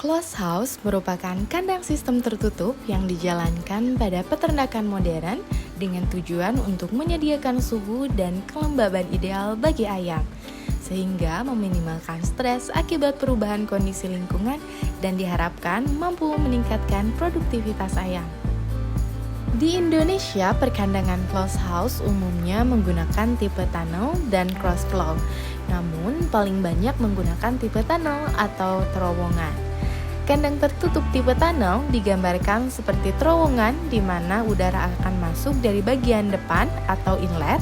Closed house merupakan kandang sistem tertutup yang dijalankan pada peternakan modern dengan tujuan untuk menyediakan suhu dan kelembaban ideal bagi ayam, sehingga meminimalkan stres akibat perubahan kondisi lingkungan dan diharapkan mampu meningkatkan produktivitas ayam. Di Indonesia, perkandangan closed house umumnya menggunakan tipe tunnel dan cross flow, namun paling banyak menggunakan tipe tunnel atau terowongan. Kandang tertutup tipe tunnel digambarkan seperti terowongan di mana udara akan masuk dari bagian depan atau inlet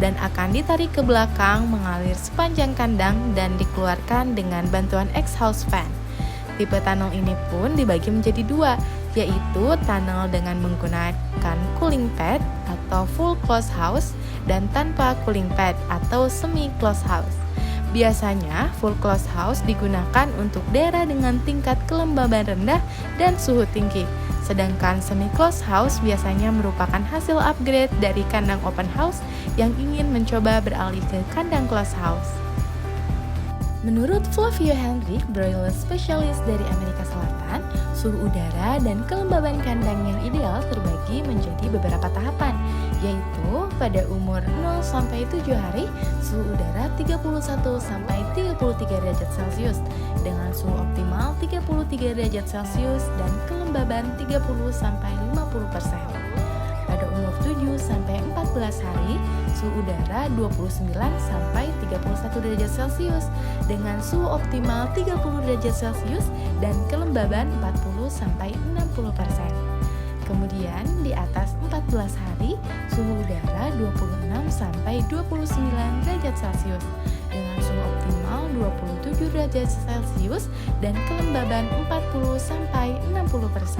dan akan ditarik ke belakang mengalir sepanjang kandang dan dikeluarkan dengan bantuan exhaust fan. Tipe tunnel ini pun dibagi menjadi dua, yaitu tunnel dengan menggunakan cooling pad atau full closed house dan tanpa cooling pad atau semi closed house. Biasanya, full closed house digunakan untuk daerah dengan tingkat kelembaban rendah dan suhu tinggi. Sedangkan semi closed house biasanya merupakan hasil upgrade dari kandang open house yang ingin mencoba beralih ke kandang closed house. Menurut Flavio Henrik, broiler spesialis dari Amerika Selatan, suhu udara dan kelembaban kandang yang ideal terbagi menjadi beberapa tahapan, yaitu pada umur 0-7 hari, suhu udara 31-33 derajat Celcius, dengan suhu optimal 33 derajat Celcius dan kelembaban 30-50%. Pada umur 7-14 hari, suhu udara 29-31 derajat Celcius dengan suhu optimal 30 derajat Celcius dan kelembaban 40-60%. Kemudian di atas 14 hari, suhu udara 26-29 derajat Celcius dengan suhu optimal 27 derajat Celcius dan kelembaban 40-60%.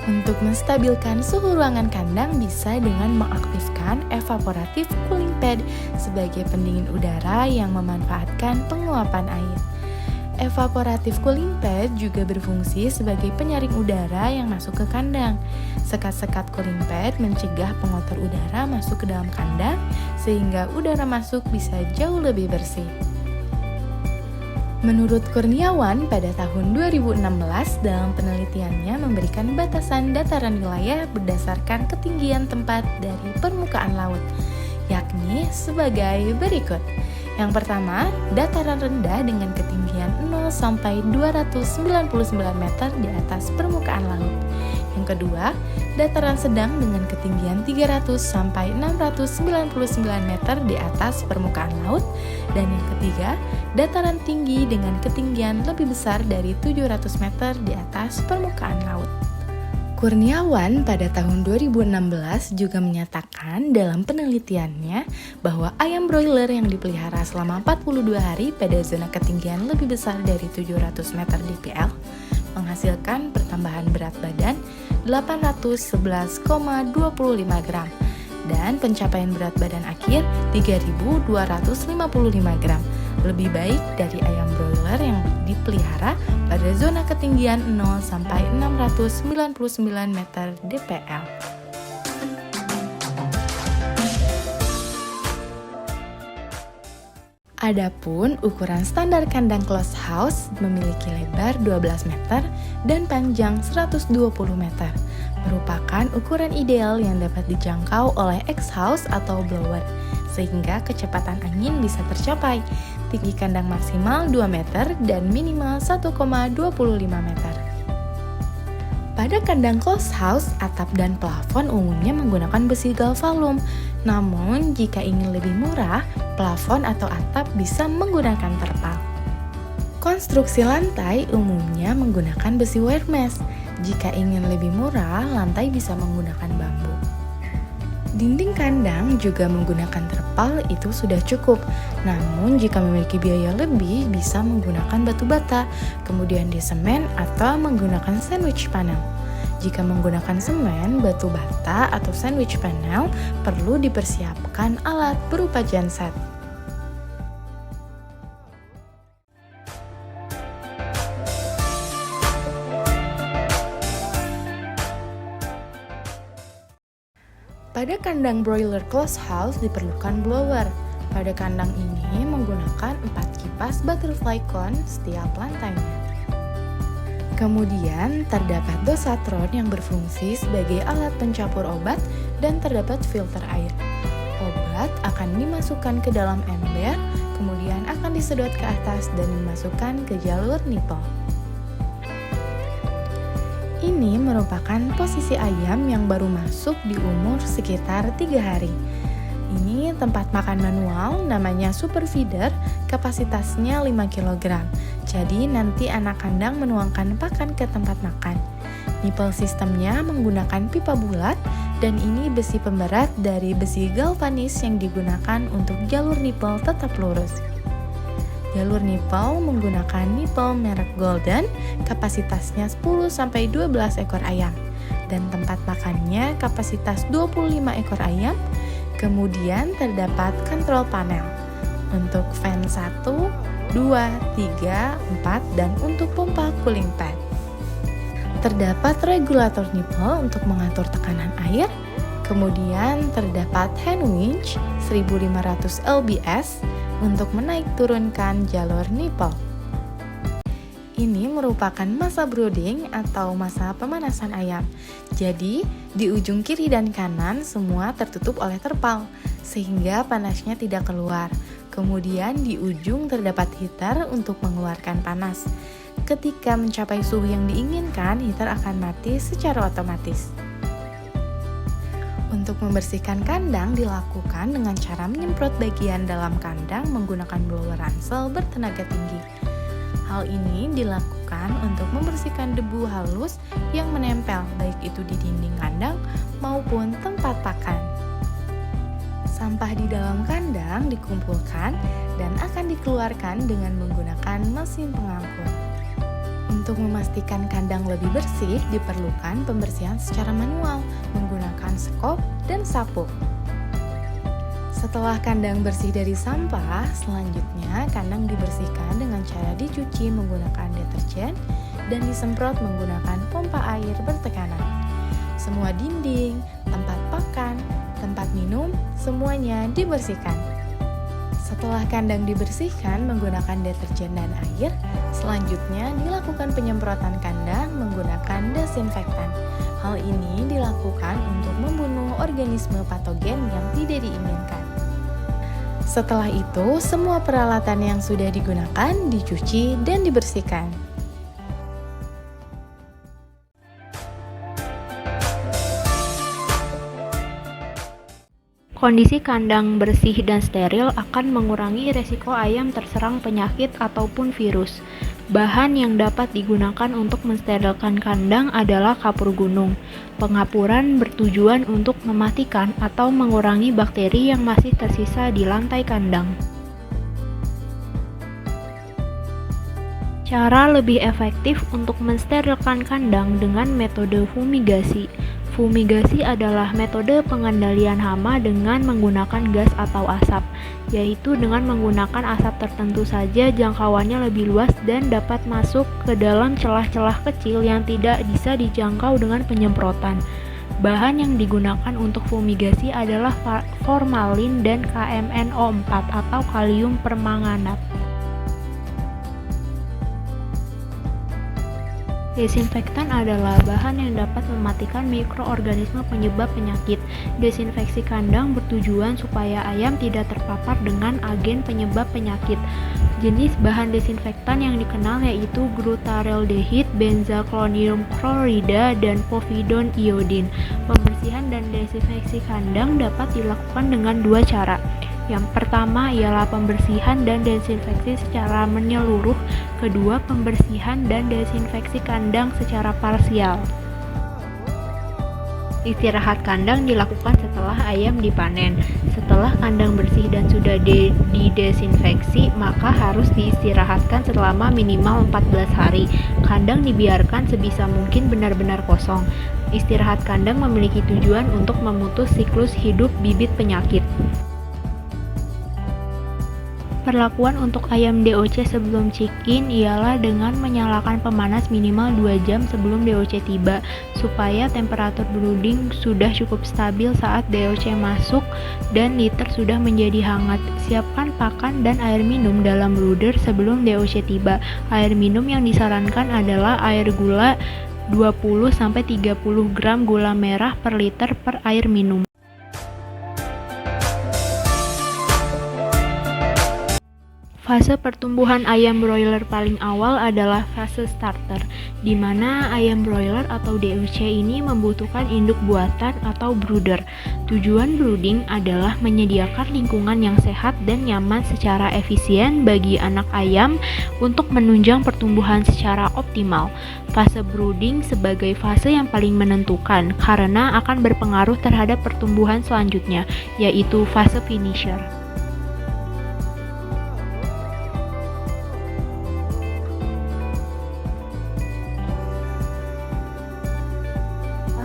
Untuk menstabilkan suhu ruangan kandang bisa dengan mengaktifkan evaporative cooling pad sebagai pendingin udara yang memanfaatkan penguapan air. Evaporative cooling pad juga berfungsi sebagai penyaring udara yang masuk ke kandang. Sekat-sekat cooling pad mencegah pengotor udara masuk ke dalam kandang sehingga udara masuk bisa jauh lebih bersih. Menurut Kurniawan, pada tahun 2016 dalam penelitiannya memberikan batasan dataran wilayah berdasarkan ketinggian tempat dari permukaan laut, yakni sebagai berikut. Yang pertama, dataran rendah dengan ketinggian 0-299 meter di atas permukaan laut. Yang kedua, dataran sedang dengan ketinggian 300-699 meter di atas permukaan laut. Dan yang ketiga, dataran tinggi dengan ketinggian lebih besar dari 700 meter di atas permukaan laut. Kurniawan pada tahun 2016 juga menyatakan dalam penelitiannya bahwa ayam broiler yang dipelihara selama 42 hari pada zona ketinggian lebih besar dari 700 meter dpl menghasilkan pertambahan berat badan 811,25 gram dan pencapaian berat badan akhir 3.255 gram, lebih baik dari ayam broiler yang dipelihara pada zona ketinggian 0-699 meter dpl. Adapun ukuran standar kandang closed house memiliki lebar 12 meter dan panjang 120 meter, merupakan ukuran ideal yang dapat dijangkau oleh X-house atau blower, sehingga kecepatan angin bisa tercapai, tinggi kandang maksimal 2 meter dan minimal 1,25 meter. Pada kandang closed house, atap dan plafon umumnya menggunakan besi galvalum. Namun, jika ingin lebih murah, plafon atau atap bisa menggunakan terpal. Konstruksi lantai umumnya menggunakan besi wire mesh. Jika ingin lebih murah, lantai bisa menggunakan bambu. Dinding kandang juga menggunakan terpal, itu sudah cukup. Namun, jika memiliki biaya lebih, bisa menggunakan batu bata, kemudian disemen atau menggunakan sandwich panel. Jika menggunakan semen, batu bata, atau sandwich panel, perlu dipersiapkan alat berupa genset. Pada kandang broiler closed house diperlukan blower. Pada kandang ini menggunakan menggunakan 4 kipas butterfly cone setiap lantainya. Kemudian terdapat dosatron yang berfungsi sebagai alat pencampur obat dan terdapat filter air. Obat akan dimasukkan ke dalam ember, kemudian akan disedot ke atas dan dimasukkan ke jalur nipple. Ini merupakan posisi ayam yang baru masuk di umur sekitar 3 hari. Ini tempat makan manual, namanya super feeder, kapasitasnya 5 kg. Jadi nanti anak kandang menuangkan pakan ke tempat makan. Nipple sistemnya menggunakan pipa bulat, dan ini besi pemberat dari besi galvanis yang digunakan untuk jalur nipple tetap lurus. Jalur nipple menggunakan nipple merek Golden, kapasitasnya 10-12 ekor ayam, dan tempat makannya kapasitas 25 ekor ayam. Kemudian terdapat control panel untuk fan 1, 2, 3, 4, dan untuk pompa cooling pad. Terdapat regulator nipple untuk mengatur tekanan air. Kemudian terdapat hand winch 1500 lbs untuk menaik turunkan jalur nipple. Ini merupakan masa brooding atau masa pemanasan ayam. Jadi, di ujung kiri dan kanan semua tertutup oleh terpal, sehingga panasnya tidak keluar. Kemudian di ujung terdapat heater untuk mengeluarkan panas. Ketika mencapai suhu yang diinginkan, heater akan mati secara otomatis. Untuk membersihkan kandang dilakukan dengan cara menyemprot bagian dalam kandang menggunakan blower ransel bertenaga tinggi. Hal ini dilakukan untuk membersihkan debu halus yang menempel baik itu di dinding kandang maupun tempat pakan. Sampah di dalam kandang dikumpulkan dan akan dikeluarkan dengan menggunakan mesin pengangkut. Untuk memastikan kandang lebih bersih, diperlukan pembersihan secara manual menggunakan skop dan sapu. Setelah kandang bersih dari sampah, selanjutnya kandang dibersihkan dengan cara dicuci menggunakan deterjen dan disemprot menggunakan pompa air bertekanan. Semua dinding, tempat pakan, tempat minum, semuanya dibersihkan. Setelah kandang dibersihkan menggunakan deterjen dan air, selanjutnya dilakukan penyemprotan kandang menggunakan desinfektan. Hal ini dilakukan untuk membunuh organisme patogen yang tidak diinginkan. Setelah itu, semua peralatan yang sudah digunakan dicuci dan dibersihkan. Kondisi kandang bersih dan steril akan mengurangi resiko ayam terserang penyakit ataupun virus. Bahan yang dapat digunakan untuk mensterilkan kandang adalah kapur gunung. Pengapuran bertujuan untuk mematikan atau mengurangi bakteri yang masih tersisa di lantai kandang. Cara lebih efektif untuk mensterilkan kandang dengan metode fumigasi. Fumigasi adalah metode pengendalian hama dengan menggunakan gas atau asap, yaitu dengan menggunakan asap tertentu saja jangkauannya lebih luas dan dapat masuk ke dalam celah-celah kecil yang tidak bisa dijangkau dengan penyemprotan. Bahan yang digunakan untuk fumigasi adalah formalin dan KMNO4 atau kalium permanganat. Desinfektan adalah bahan yang dapat mematikan mikroorganisme penyebab penyakit. Desinfeksi kandang bertujuan supaya ayam tidak terpapar dengan agen penyebab penyakit. Jenis bahan desinfektan yang dikenal yaitu glutaraldehid, benzaklonium klorida, dan povidone iodin. Pembersihan dan desinfeksi kandang dapat dilakukan dengan dua cara. Yang pertama ialah pembersihan dan desinfeksi secara menyeluruh, kedua pembersihan dan desinfeksi kandang secara parsial. Istirahat kandang dilakukan setelah ayam dipanen. Setelah kandang bersih dan sudah didesinfeksi, maka harus diistirahatkan selama minimal 14 hari. Kandang dibiarkan sebisa mungkin benar-benar kosong. Istirahat kandang memiliki tujuan untuk memutus siklus hidup bibit penyakit. Perlakuan untuk ayam DOC sebelum check-in ialah dengan menyalakan pemanas minimal 2 jam sebelum DOC tiba, supaya temperatur brooding sudah cukup stabil saat DOC masuk dan liter sudah menjadi hangat. Siapkan pakan dan air minum dalam brooder sebelum DOC tiba. Air minum yang disarankan adalah air gula 20-30 gram gula merah per liter per air minum. Fase pertumbuhan ayam broiler paling awal adalah fase starter, di mana ayam broiler atau DOC ini membutuhkan induk buatan atau brooder. Tujuan brooding adalah menyediakan lingkungan yang sehat dan nyaman secara efisien bagi anak ayam untuk menunjang pertumbuhan secara optimal. Fase brooding sebagai fase yang paling menentukan karena akan berpengaruh terhadap pertumbuhan selanjutnya, yaitu fase finisher.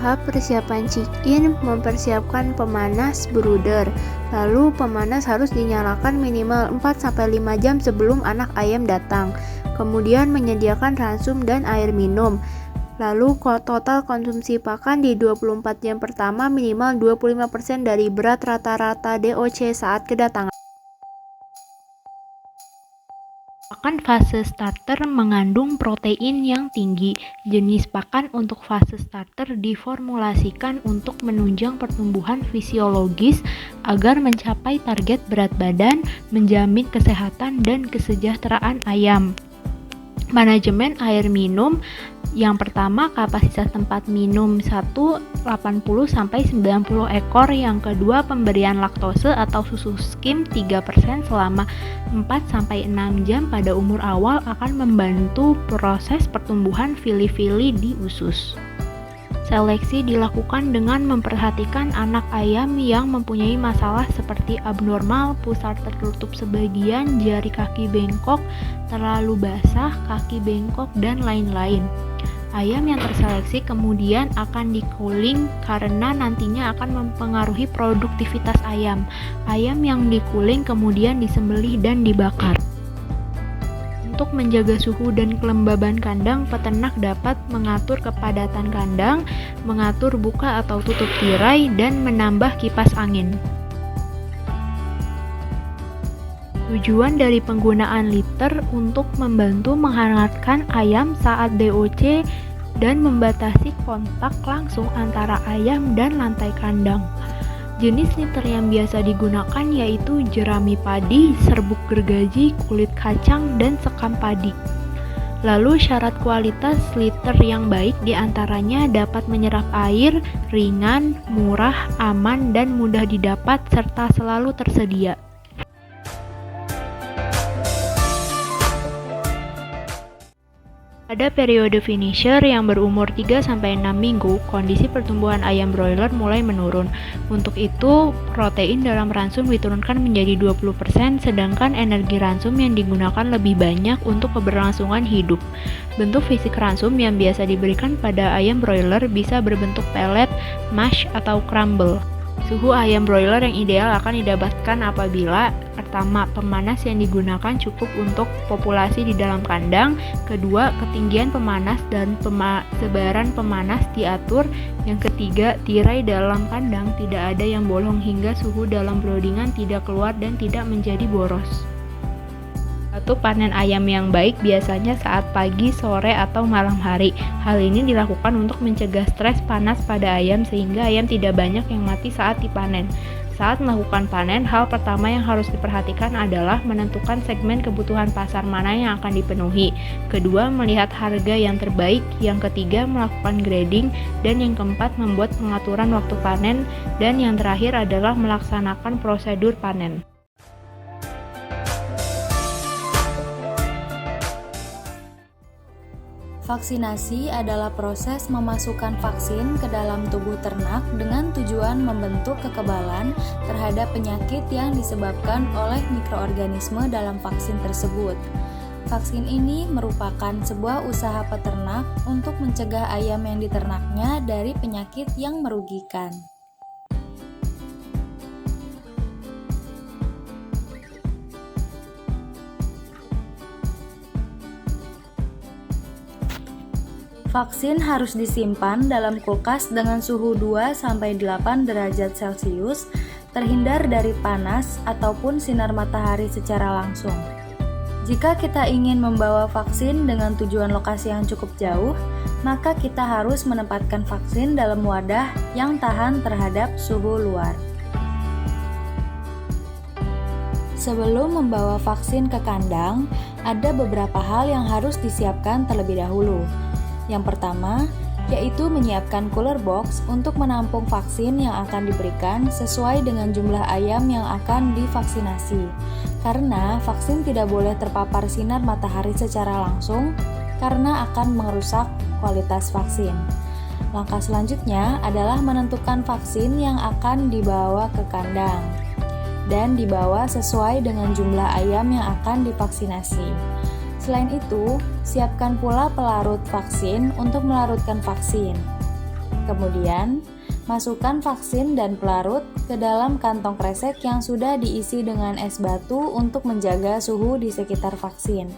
Tahap persiapan check-in mempersiapkan pemanas brooder. Lalu pemanas harus dinyalakan minimal 4-5 jam sebelum anak ayam datang. Kemudian menyediakan ransum dan air minum. Lalu total konsumsi pakan di 24 jam pertama minimal 25% dari berat rata-rata DOC saat kedatangan. Pakan fase starter mengandung protein yang tinggi. Jenis pakan untuk fase starter diformulasikan untuk menunjang pertumbuhan fisiologis agar mencapai target berat badan, menjamin kesehatan dan kesejahteraan ayam. Manajemen air minum. Yang pertama, kapasitas tempat minum 80-90 ekor. Yang kedua, pemberian laktose atau susu skim 3% selama 4-6 jam pada umur awal akan membantu proses pertumbuhan fili-fili di usus. Seleksi dilakukan dengan memperhatikan anak ayam yang mempunyai masalah seperti abnormal, pusar tertutup sebagian, jari kaki bengkok, terlalu basah, kaki bengkok, dan lain-lain. Ayam yang terseleksi kemudian akan di-cooling karena nantinya akan mempengaruhi produktivitas ayam. Ayam yang di-cooling kemudian disembelih dan dibakar. Untuk menjaga suhu dan kelembaban kandang, peternak dapat mengatur kepadatan kandang, mengatur buka atau tutup tirai, dan menambah kipas angin. Tujuan dari penggunaan liter untuk membantu menghangatkan ayam saat DOC dan membatasi kontak langsung antara ayam dan lantai kandang. Jenis liter yang biasa digunakan yaitu jerami padi, serbuk gergaji, kulit kacang, dan sekam padi. Lalu syarat kualitas liter yang baik diantaranya dapat menyerap air, ringan, murah, aman, dan mudah didapat serta selalu tersedia. Pada periode finisher yang berumur 3-6 minggu, kondisi pertumbuhan ayam broiler mulai menurun. Untuk itu, protein dalam ransum diturunkan menjadi 20%, sedangkan energi ransum yang digunakan lebih banyak untuk keberlangsungan hidup. Bentuk fisik ransum yang biasa diberikan pada ayam broiler bisa berbentuk pelet, mash, atau crumble. Suhu ayam broiler yang ideal akan didapatkan apabila pertama, pemanas yang digunakan cukup untuk populasi di dalam kandang. Kedua, ketinggian pemanas dan sebaran pemanas diatur. Yang ketiga, tirai dalam kandang tidak ada yang bolong hingga suhu dalam broodingan tidak keluar dan tidak menjadi boros. Satu, panen ayam yang baik biasanya saat pagi, sore, atau malam hari. Hal ini dilakukan untuk mencegah stres panas pada ayam sehingga ayam tidak banyak yang mati saat dipanen. Saat melakukan panen, hal pertama yang harus diperhatikan adalah menentukan segmen kebutuhan pasar mana yang akan dipenuhi. Kedua, melihat harga yang terbaik. Yang ketiga, melakukan grading. Dan yang keempat, membuat pengaturan waktu panen. Dan yang terakhir adalah melaksanakan prosedur panen. Vaksinasi adalah proses memasukkan vaksin ke dalam tubuh ternak dengan tujuan membentuk kekebalan terhadap penyakit yang disebabkan oleh mikroorganisme dalam vaksin tersebut. Vaksin ini merupakan sebuah usaha peternak untuk mencegah ayam yang diternaknya dari penyakit yang merugikan. Vaksin harus disimpan dalam kulkas dengan suhu 2-8 derajat Celcius, terhindar dari panas ataupun sinar matahari secara langsung. Jika kita ingin membawa vaksin dengan tujuan lokasi yang cukup jauh, maka kita harus menempatkan vaksin dalam wadah yang tahan terhadap suhu luar. Sebelum membawa vaksin ke kandang, ada beberapa hal yang harus disiapkan terlebih dahulu. Yang pertama, yaitu menyiapkan cooler box untuk menampung vaksin yang akan diberikan sesuai dengan jumlah ayam yang akan divaksinasi. Karena vaksin tidak boleh terpapar sinar matahari secara langsung karena akan merusak kualitas vaksin. Langkah selanjutnya adalah menentukan vaksin yang akan dibawa ke kandang dan dibawa sesuai dengan jumlah ayam yang akan divaksinasi. Selain itu, siapkan pula pelarut vaksin untuk melarutkan vaksin. Kemudian, masukkan vaksin dan pelarut ke dalam kantong kresek yang sudah diisi dengan es batu untuk menjaga suhu di sekitar vaksin.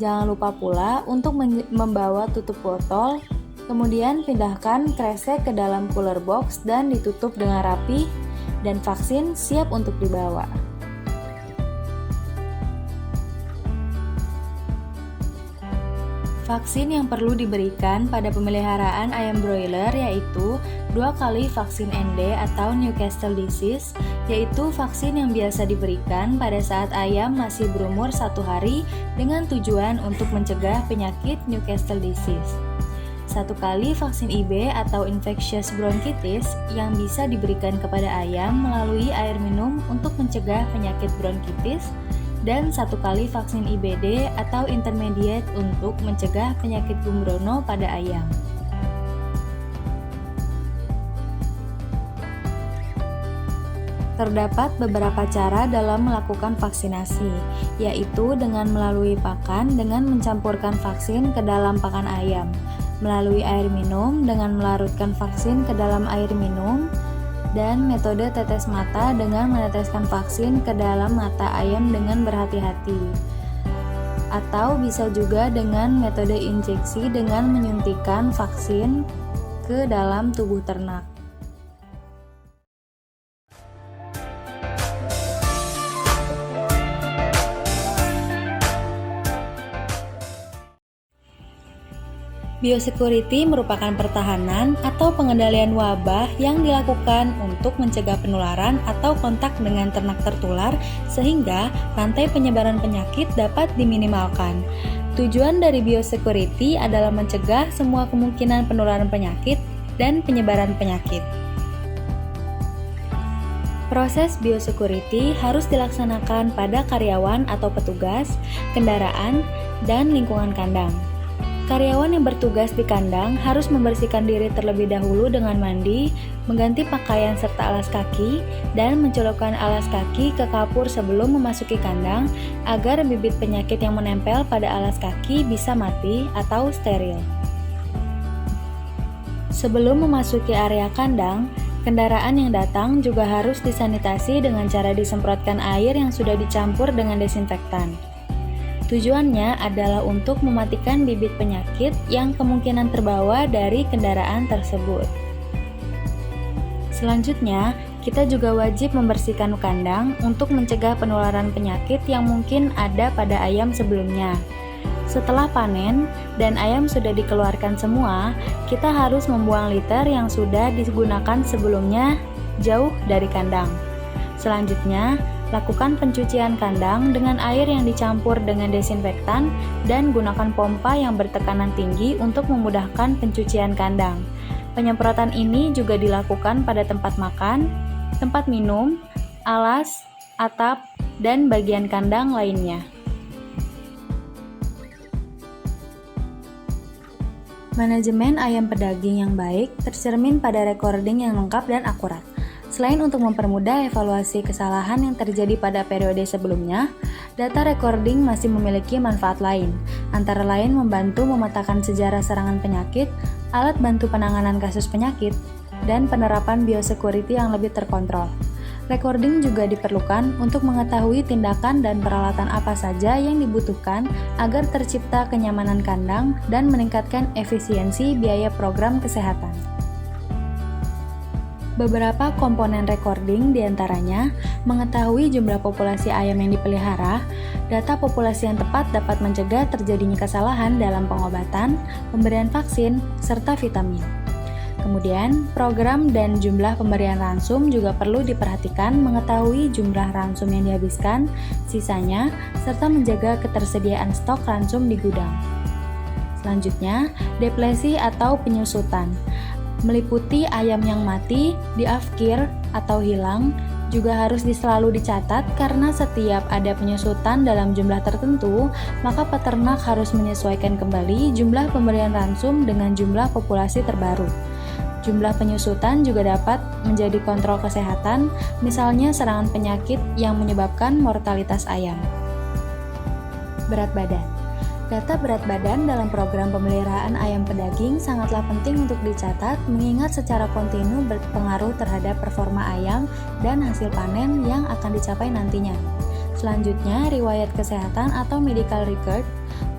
Jangan lupa pula untuk membawa tutup botol, kemudian pindahkan kresek ke dalam cooler box dan ditutup dengan rapi, dan vaksin siap untuk dibawa. Vaksin yang perlu diberikan pada pemeliharaan ayam broiler yaitu 2 kali vaksin ND atau Newcastle disease, yaitu vaksin yang biasa diberikan pada saat ayam masih berumur 1 hari dengan tujuan untuk mencegah penyakit Newcastle disease. 1 kali vaksin IB atau infectious bronchitis yang bisa diberikan kepada ayam melalui air minum untuk mencegah penyakit bronkitis, dan 1 kali vaksin IBD atau intermediate untuk mencegah penyakit gumbrono pada ayam. Terdapat beberapa cara dalam melakukan vaksinasi, yaitu dengan melalui pakan dengan mencampurkan vaksin ke dalam pakan ayam, melalui air minum dengan melarutkan vaksin ke dalam air minum, dan metode tetes mata dengan meneteskan vaksin ke dalam mata ayam dengan berhati-hati. Atau bisa juga dengan metode injeksi dengan menyuntikkan vaksin ke dalam tubuh ternak. Biosecurity merupakan pertahanan atau pengendalian wabah yang dilakukan untuk mencegah penularan atau kontak dengan ternak tertular sehingga rantai penyebaran penyakit dapat diminimalkan. Tujuan dari biosecurity adalah mencegah semua kemungkinan penularan penyakit dan penyebaran penyakit. Proses biosecurity harus dilaksanakan pada karyawan atau petugas, kendaraan, dan lingkungan kandang. Karyawan yang bertugas di kandang harus membersihkan diri terlebih dahulu dengan mandi, mengganti pakaian serta alas kaki, dan mencelupkan alas kaki ke kapur sebelum memasuki kandang agar bibit penyakit yang menempel pada alas kaki bisa mati atau steril. Sebelum memasuki area kandang, kendaraan yang datang juga harus disanitasi dengan cara disemprotkan air yang sudah dicampur dengan desinfektan. Tujuannya adalah untuk mematikan bibit penyakit yang kemungkinan terbawa dari kendaraan tersebut. Selanjutnya, kita juga wajib membersihkan kandang untuk mencegah penularan penyakit yang mungkin ada pada ayam sebelumnya. Setelah panen dan ayam sudah dikeluarkan semua, kita harus membuang litter yang sudah digunakan sebelumnya jauh dari kandang. Selanjutnya, lakukan pencucian kandang dengan air yang dicampur dengan desinfektan dan gunakan pompa yang bertekanan tinggi untuk memudahkan pencucian kandang. Penyemprotan ini juga dilakukan pada tempat makan, tempat minum, alas, atap, dan bagian kandang lainnya. Manajemen ayam pedaging yang baik tercermin pada recording yang lengkap dan akurat. Selain untuk mempermudah evaluasi kesalahan yang terjadi pada periode sebelumnya, data recording masih memiliki manfaat lain, antara lain membantu memetakan sejarah serangan penyakit, alat bantu penanganan kasus penyakit, dan penerapan biosecurity yang lebih terkontrol. Recording juga diperlukan untuk mengetahui tindakan dan peralatan apa saja yang dibutuhkan agar tercipta kenyamanan kandang dan meningkatkan efisiensi biaya program kesehatan. Beberapa komponen recording diantaranya mengetahui jumlah populasi ayam yang dipelihara, data populasi yang tepat dapat mencegah terjadinya kesalahan dalam pengobatan, pemberian vaksin, serta vitamin. Kemudian, program dan jumlah pemberian ransum juga perlu diperhatikan mengetahui jumlah ransum yang dihabiskan, sisanya, serta menjaga ketersediaan stok ransum di gudang. Selanjutnya, deplesi atau penyusutan. Meliputi ayam yang mati, diafkir, atau hilang, juga harus selalu dicatat karena setiap ada penyusutan dalam jumlah tertentu, maka peternak harus menyesuaikan kembali jumlah pemberian ransum dengan jumlah populasi terbaru. Jumlah penyusutan juga dapat menjadi kontrol kesehatan, misalnya serangan penyakit yang menyebabkan mortalitas ayam. Berat badan. Data berat badan dalam program pemeliharaan ayam pedaging sangatlah penting untuk dicatat mengingat secara kontinu berpengaruh terhadap performa ayam dan hasil panen yang akan dicapai nantinya. Selanjutnya, riwayat kesehatan atau medical record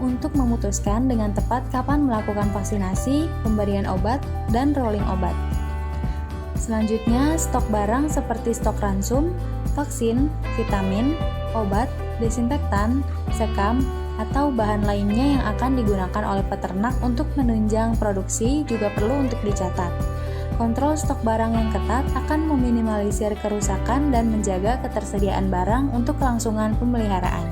untuk memutuskan dengan tepat kapan melakukan vaksinasi, pemberian obat, dan rolling obat. Selanjutnya, stok barang seperti stok ransum, vaksin, vitamin, obat, desinfektan, sekam, atau bahan lainnya yang akan digunakan oleh peternak untuk menunjang produksi juga perlu untuk dicatat. Kontrol stok barang yang ketat akan meminimalisir kerusakan dan menjaga ketersediaan barang untuk kelangsungan pemeliharaan.